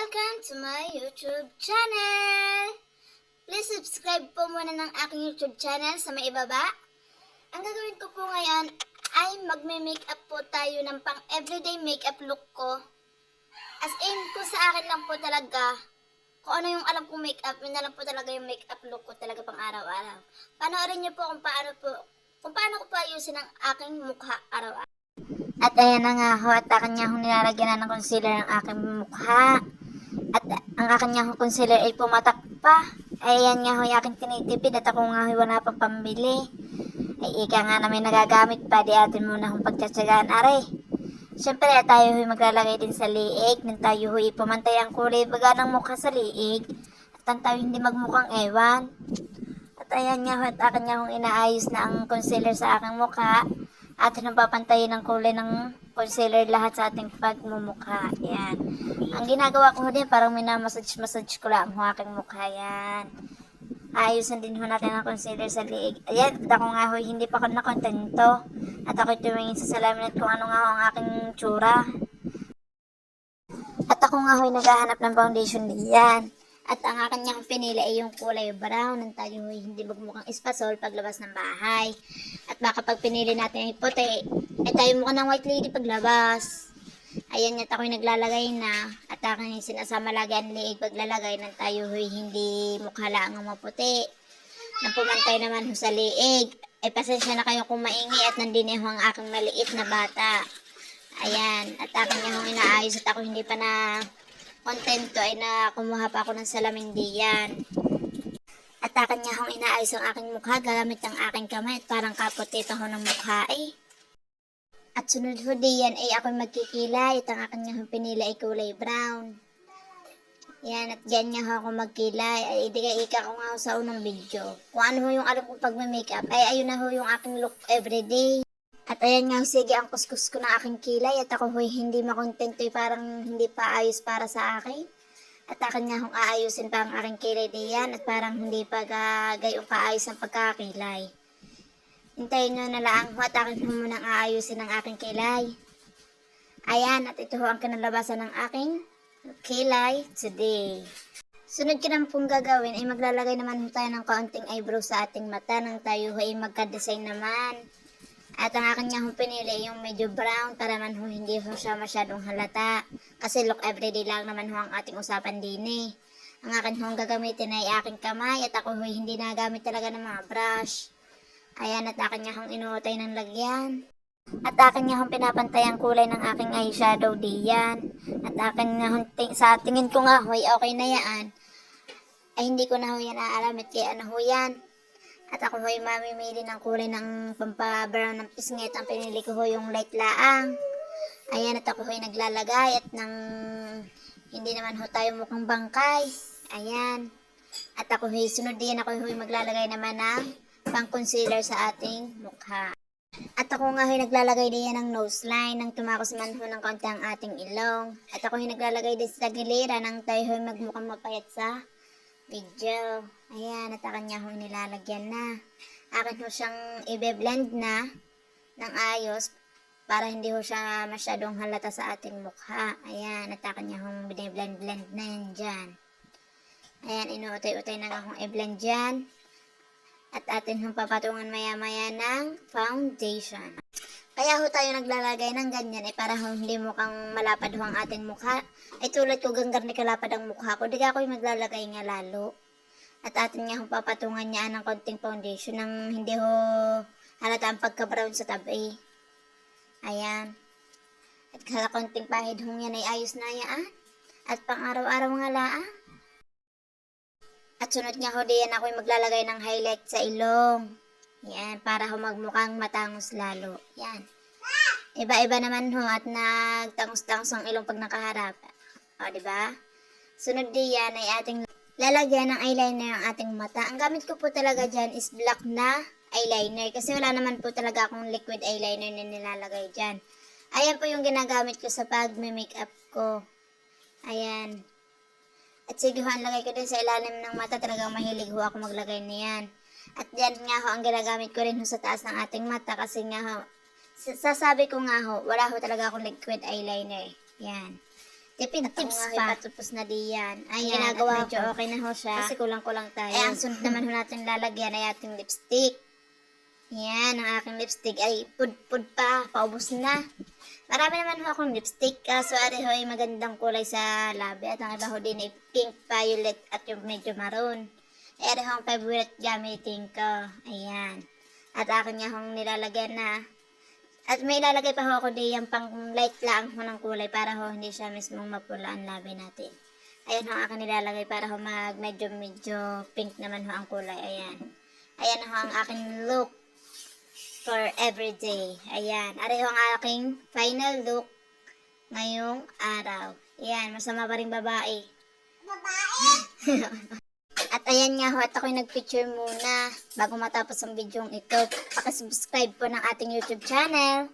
Welcome to my YouTube channel! Please subscribe po muna ng aking YouTube channel sa may ibaba. Ang gagawin ko po ngayon ay magme-makeup po tayo ng pang everyday makeup look ko. As in, kung sa akin lang po talaga, kung ano yung alam kong makeup, yun na lang po talaga yung makeup look ko talaga pang araw-araw. Panoorin niyo po kung paano ko po ayusin ang aking mukha araw-araw. At ayan na nga ho, at akin niya nilalagyan na ng concealer ang aking mukha. At ang akin niya concealer ay pumatak pa. Ayan nga ho, yung aking tinitipid at ako nga ho wala pang pambili. Ay ika nga na may nagagamit pa, di atin muna kung pagtsatsagaan are. Siyempre tayo ho maglalagay din sa liig, nang tayo ho ipamantay ang kulay baga ng mukha sa liig. At ang tayo hindi magmukhang ewan. At ayan nga ho, at akin niya hong inaayos na ang concealer sa aking mukha. At napapantayin ng kulay ng concealer lahat sa ating pagmumukha. Yan. Ang ginagawa ko din, parang minamassage ko lang ang aking mukha. Yan. Ayusin din ho natin ang concealer sa liig. Ayan, at ako nga ho, hindi pa ako nakontento. At ako tumingin sa salamin at kung ano nga ho ang aking tsura. At ako nga ho, naghahanap ng foundation diyan. At ang akin niyang pinili ay yung kulay brown nang tayo hindi magmukhang espasol paglabas ng bahay. At baka pag pinili natin ay puti, ay tayo mukha ng white lady paglabas. Ayan at ako'y naglalagay na. At aking sinasama lagi ang liig paglalagay nang tayo hindi mukha lang ang maputi. Nang pumantay naman ho sa liig, ay pasensya na kayo kung maingi at nandini ho ang aking maliit na bata. Ayan, at aking niyang inaayos at ako hindi pa na kontento ay na kumuha pa ako ng salamin diyan. At akin niya akong inaayos ang aking mukha gamit ang aking kamay at parang kaputi pa ho ng mukha eh. At sunod ho diyan ay ako'y magkikilay at ang akin niya akong pinili ay kulay brown. Yan, at dyan niya ako magkilay. Ay ika ko nga ho sa unang video. Kung ano ho yung alam kong pagme-makeup ay ayun na ho yung aking look everyday. At ayan nga, sige ang kuskus ko ng aking kilay at ako ho'y hindi makontento parang hindi pa ayos para sa akin. At akin nga hong aayusin pa ang aking kilay diyan at parang hindi pa gayong kaayos ang pagkakilay. Hintayin nyo na lang ho at akin ho munang aayusin ang aking kilay. Ayan, at ito ho ang kinalabasan ng aking kilay today. Sunod ko naman pong gagawin ay maglalagay naman ho tayo ng kaunting eyebrow sa ating mata nang tayo ho ay magka-design naman. At ang akin niya hong pinili yung medyo brown para man ho hindi ho siya masyadong halata. Kasi look everyday lang naman ho ang ating usapan din eh. Ang akin hong gagamitin ay aking kamay at ako ho hindi nagamit talaga ng mga brush. Ayan at akin niya hong inuutay ng lagyan. At akin niya hong pinapantay ang kulay ng aking eyeshadow diyan. At akin nga hong sa tingin ko nga ho okay na yan. Ay hindi ko na ho yan aalamit kaya ano ho yan. At ako ho'y mamimili ng kulay ng pampabrown ng pisngit. Ang pinili ko ho yung light laang. Ayan at ako ho'y naglalagay at nang hindi naman ho tayo mukhang bangkay. Ayan. At ako ho'y sunod din ako ho'y maglalagay naman ng pang concealer sa ating mukha. At ako nga ho'y naglalagay din ng nose line nang tumakos man ho ng konti ang ating ilong. At ako ho'y naglalagay din sa gilira nang tayo ho'y magmukhang mapayat sa video. Ayan, at akin niya hong nilalagyan na. Akin ho siyang i-blend na ng ayos para hindi ho siya masyadong halata sa ating mukha. Ayan, at akin niya hong blend na yan dyan. Ayan, inuutay-utay na nga hong i-blend dyan. At atin hong papatungan maya-maya ng foundation. Kaya ho tayo naglalagay ng ganyan para ho hindi mukhang malapad ho ang ating mukha. Ay tulad ko ganggar ni kalapad ang mukha ko, di ka ako'y maglalagay nga lalo. At atin nga ho papatungan niya ng konting foundation nang hindi ho halata ang pagka-brown sa tabi. Ayan. At kala konting pahid hong yan ay ayos na yan. At pang araw-araw nga laan. At sunod nga ho diyan ako'y maglalagay ng highlight sa ilong. Yan, para ho magmukhang matangos lalo. Yan. Iba-iba naman ho at nagtangos-tangos ang ilong pag nakaharap. O, diba? Sunod diyan ay ating lalagyan ng eyeliner ang ating mata. Ang gamit ko po talaga dyan is black na eyeliner. Kasi wala naman po talaga akong liquid eyeliner na nilalagay dyan. Ayan po yung ginagamit ko sa pag-makeup ko. Ayan. At sige ho, ang lagay ko din sa ilalim ng mata. Talagang mahilig ho ako maglagay niyan. At yan nga ho, ang ginagamit ko rin ho sa taas ng ating mata kasi nga ho, sasabi ko nga ho, wala ho talaga akong liquid eyeliner. Yan. Tipid tips pa. Tapos na diyan. Ayan, ginagawa medyo ko. okay na ho siya. Kasi kulang-kulang tayo. Ay, ang sunod naman ho natin lalagyan ay ating lipstick. Yan, ang aking lipstick ay pud-pud pa. Paubos na. Marami naman ho akong lipstick. Kaso ari ho ay magandang kulay sa labi. At ang iba ho din ay pink, violet at yung medyo maroon. Ay ari ho ang favorite gamitin ko. Ayan. At akin nga hong nilalagyan na. At may ilalagay pa ho ako diyan pang light lang ho ng kulay para ho hindi siya mismong mapula ang labi natin. Ayan ho ang aking nilalagay para ho medyo pink naman ho ang kulay. Ayan. Ayan ho ang aking look for everyday. Ayan. Ari ho ang aking final look ngayong araw. Ayan. Masama pa rin babae. Babae? At ayan nga ho, at ako'y nagpicture muna bago matapos ang video ito. Pakisubscribe po ng ating YouTube channel.